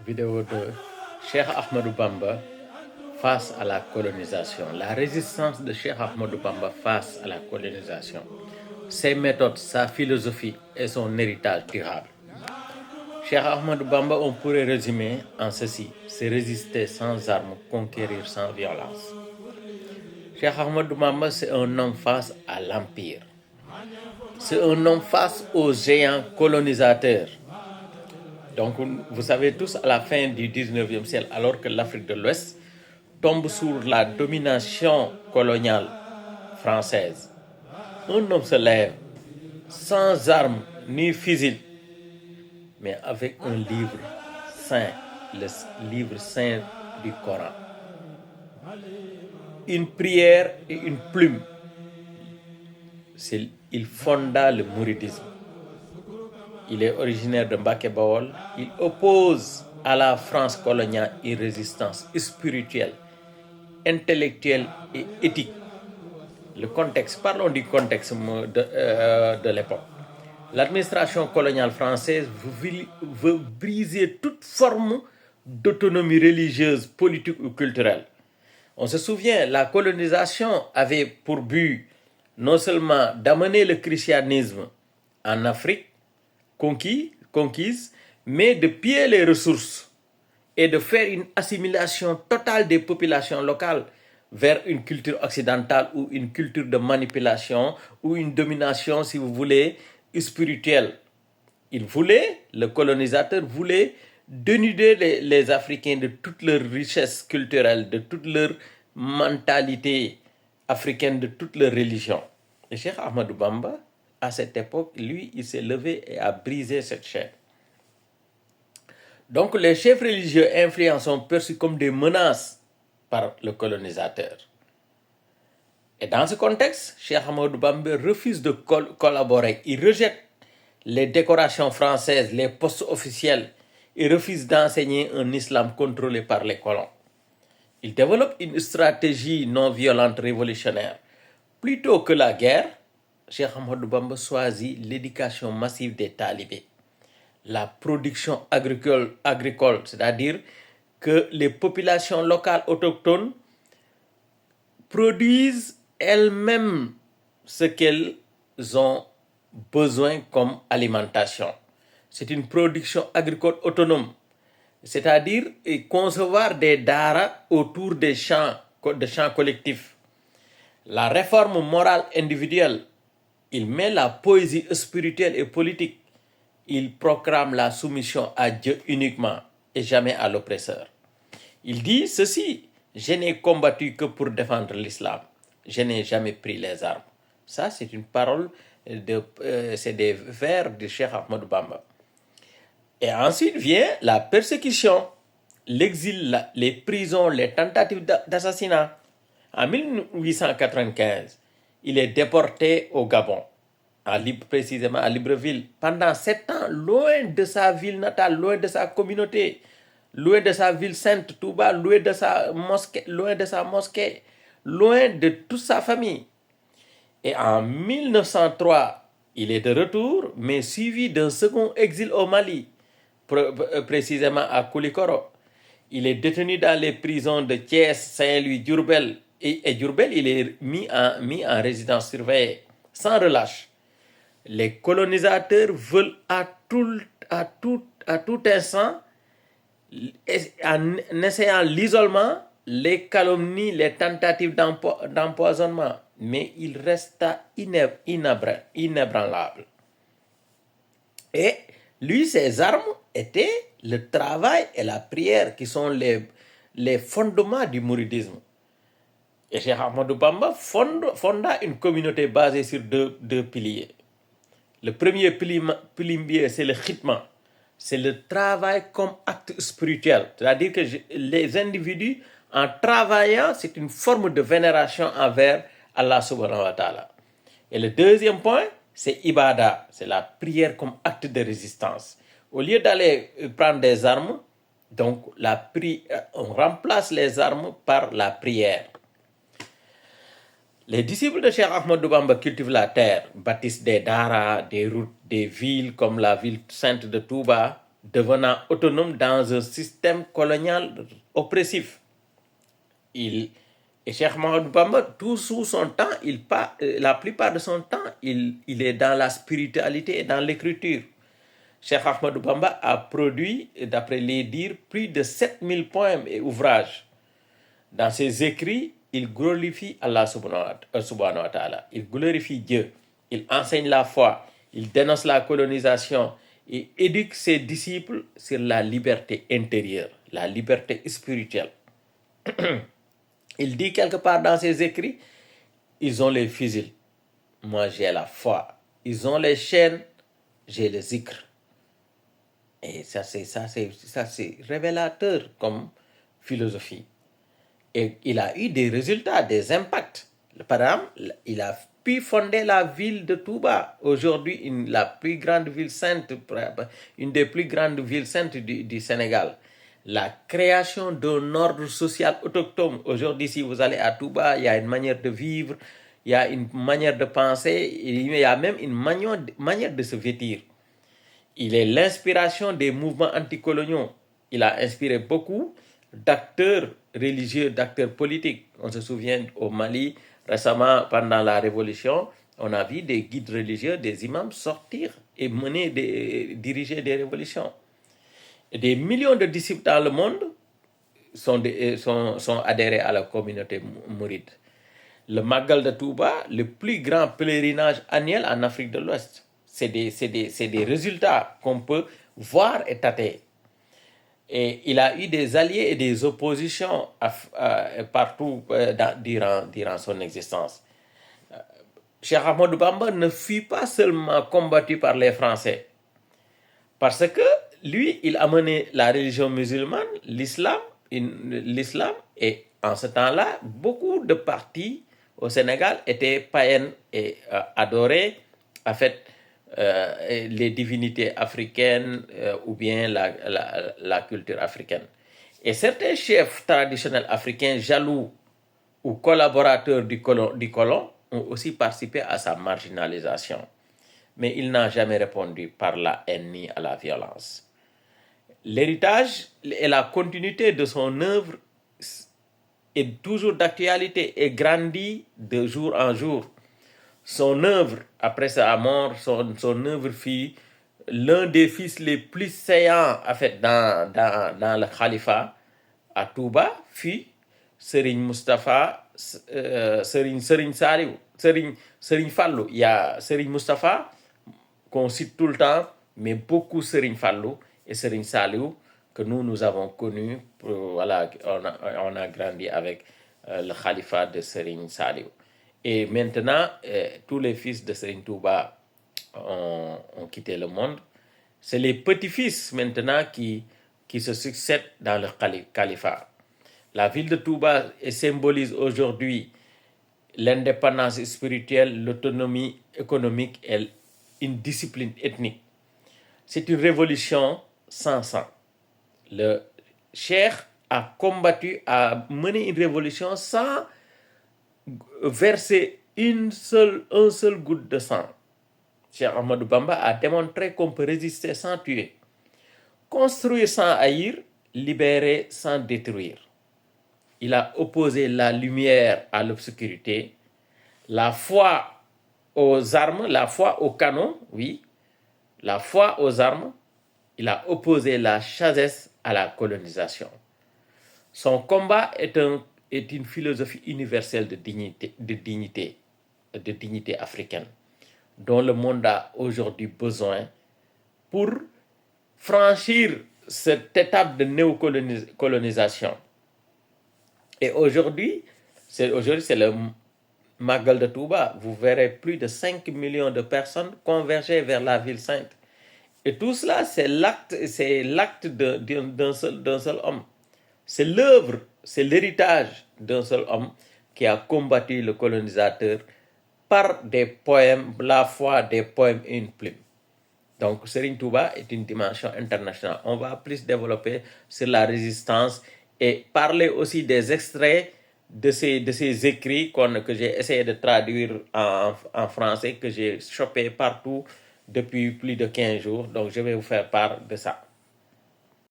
vidéo de Cheikh Ahmadou Bamba face à la colonisation. La résistance de Cheikh Ahmadou Bamba face à la colonisation. Ses méthodes, sa philosophie et son héritage durable. Cheikh Ahmadou Bamba, on pourrait résumer en ceci: c'est résister sans armes, conquérir sans violence. Cheikh Ahmadou Bamba, c'est un homme face à l'empire. C'est un homme face aux géants colonisateurs. Donc, vous savez tous, à la fin du 19e siècle, alors que l'Afrique de l'Ouest tombe sous la domination coloniale française, un homme se lève sans armes ni fusil, mais avec un livre saint, le livre saint du Coran. Une prière et une plume. Il fonda le mouridisme. Il est originaire de Mbacké Bawol. Il oppose à la France coloniale une résistance spirituelle, intellectuelle et éthique. Le contexte, parlons du contexte de l'époque. L'administration coloniale française veut briser toute forme d'autonomie religieuse, politique ou culturelle. On se souvient, la colonisation avait pour but non seulement d'amener le christianisme en Afrique conquise, mais de piller les ressources et de faire une assimilation totale des populations locales vers une culture occidentale ou une culture de manipulation ou une domination, si vous voulez, spirituelle. Le colonisateur voulait dénuder les Africains de toute leur richesse culturelle, de toute leur mentalité africaine, de toute leur religion. Et Cheikh Ahmadou Bamba, à cette époque, lui, il s'est levé et a brisé cette chaîne. Donc les chefs religieux influents sont perçus comme des menaces par le colonisateur. Et dans ce contexte, Cheikh Ahmadou Bamba refuse de collaborer. Il rejette les décorations françaises, les postes officiels. Il refuse d'enseigner un islam contrôlé par les colons. Il développe une stratégie non violente révolutionnaire. Plutôt que la guerre, Cheikh Ahmadou Bamba choisit l'éducation massive des talibés. La production agricole, c'est-à-dire que les populations locales autochtones produisent elles-mêmes ce qu'elles ont besoin comme alimentation. C'est une production agricole autonome, c'est-à-dire concevoir des daras autour des champs collectifs. La réforme morale individuelle, il met la poésie spirituelle et politique. Il proclame la soumission à Dieu uniquement et jamais à l'oppresseur. Il dit ceci: je n'ai combattu que pour défendre l'islam. Je n'ai jamais pris les armes. Ça, c'est une parole, c'est des vers de Cheikh Ahmadou Bamba. Et ensuite vient la persécution, l'exil, les prisons, les tentatives d'assassinat. En 1895, il est déporté au Gabon, précisément à Libreville. Pendant 7 ans, loin de sa ville natale, loin de sa communauté, loin de sa ville sainte Touba, loin de sa mosquée, loin de toute sa famille. Et en 1903, il est de retour, mais suivi d'un second exil au Mali, précisément à Koulikoro. Il est détenu dans les prisons de Thiès, Saint-Louis, Diourbel. Et Diourbel, il est mis en résidence surveillée, sans relâche. Les colonisateurs veulent à tout instant, en essayant l'isolement, les calomnies, les tentatives d'empoisonnement, mais il resta inébranlable. Et lui, ses armes étaient le travail et la prière, qui sont les fondements du mouridisme. Et Cheikh Ahmadou Bamba fonda une communauté basée sur deux piliers. Le premier pilier, c'est le khitma. C'est le travail comme acte spirituel. C'est-à-dire que les individus, en travaillant, c'est une forme de vénération envers Allah subhanahu wa ta'ala. Et le deuxième point, c'est ibada. C'est la prière comme acte de résistance. Au lieu d'aller prendre des armes, donc on remplace les armes par la prière. Les disciples de Cheikh Ahmadou Bamba cultivent la terre, bâtissent des daras, des routes, des villes comme la ville sainte de Touba, devenant autonome dans un système colonial oppressif. Et Cheikh Ahmadou Bamba, tout sous son temps, la plupart de son temps, il est dans la spiritualité et dans l'écriture. Cheikh Ahmadou Bamba a produit, d'après les dires, plus de 7000 poèmes et ouvrages. Dans ses écrits, il glorifie Allah subhanahu wa ta'ala. Il glorifie Dieu. Il enseigne la foi. Il dénonce la colonisation. Il éduque ses disciples sur la liberté intérieure, la liberté spirituelle. Il dit quelque part dans ses écrits, ils ont les fusils, moi j'ai la foi. Ils ont les chaînes, j'ai le zikr. Et ça c'est révélateur comme philosophie. Et il a eu des résultats, des impacts. Par exemple, il a pu fonder la ville de Touba, aujourd'hui la plus grande ville sainte, une des plus grandes villes saintes du Sénégal. La création d'un ordre social autochtone. Aujourd'hui, si vous allez à Touba, il y a une manière de vivre, il y a une manière de penser, il y a même une manière de se vêtir. Il est l'inspiration des mouvements anticoloniaux. Il a inspiré beaucoup d'acteurs religieux, d'acteurs politiques. On se souvient au Mali, récemment, pendant la Révolution, on a vu des guides religieux, des imams sortir et diriger des révolutions. Et des millions de disciples dans le monde sont adhérés à la communauté mouride. Le Magal de Touba, le plus grand pèlerinage annuel en Afrique de l'Ouest. C'est des résultats qu'on peut voir et tâter. Et il a eu des alliés et des oppositions partout durant son existence. Cheikh Ahmadou Bamba ne fut pas seulement combattu par les Français, parce que lui, il a mené la religion musulmane, l'islam, et en ce temps-là, beaucoup de partis au Sénégal étaient païennes et adoraient, en fait, les divinités africaines ou bien la culture africaine. Et certains chefs traditionnels africains jaloux ou collaborateurs du colon ont aussi participé à sa marginalisation. Mais il n'a jamais répondu par la haine ni à la violence. L'héritage et la continuité de son œuvre est toujours d'actualité et grandit de jour en jour. Son œuvre, après sa mort, son œuvre fut l'un des fils les plus saillants en fait, dans le califat à Touba, fut Serigne Moustapha, Serigne Saliou, Serigne Fallou. Il y a Serigne Moustapha qu'on cite tout le temps, mais beaucoup Serigne Fallou et Serigne Saliou que nous avons connus. Voilà, on a grandi avec le califat de Serigne Saliou. Et maintenant, tous les fils de Serigne Touba ont quitté le monde. C'est les petits-fils maintenant qui se succèdent dans le califat. La ville de Touba symbolise aujourd'hui l'indépendance spirituelle, l'autonomie économique et une discipline ethnique. C'est une révolution sans sang. Le cheikh a combattu, a mené une révolution sans verser un seul goutte de sang. Cheikh Ahmadou Bamba a démontré qu'on peut résister sans tuer, construire sans haïr, libérer sans détruire. Il a opposé la lumière à l'obscurité, la foi aux armes, la foi aux canons, oui, la foi aux armes. Il a opposé la sagesse à la colonisation. Son combat est une philosophie universelle de dignité africaine, dont le monde a aujourd'hui besoin pour franchir cette étape de néocolonisation. Et aujourd'hui, c'est le Magal de Touba. Vous verrez plus de 5 millions de personnes converger vers la ville sainte. Et tout cela, c'est l'acte d'un seul homme. C'est l'œuvre, c'est l'héritage d'un seul homme qui a combattu le colonisateur par des poèmes, la foi, des poèmes et une plume. Donc, Serigne Touba est une dimension internationale. On va plus développer sur la résistance et parler aussi des extraits de ces écrits que j'ai essayé de traduire en français, que j'ai chopé partout depuis plus de 15 jours. Donc, je vais vous faire part de ça.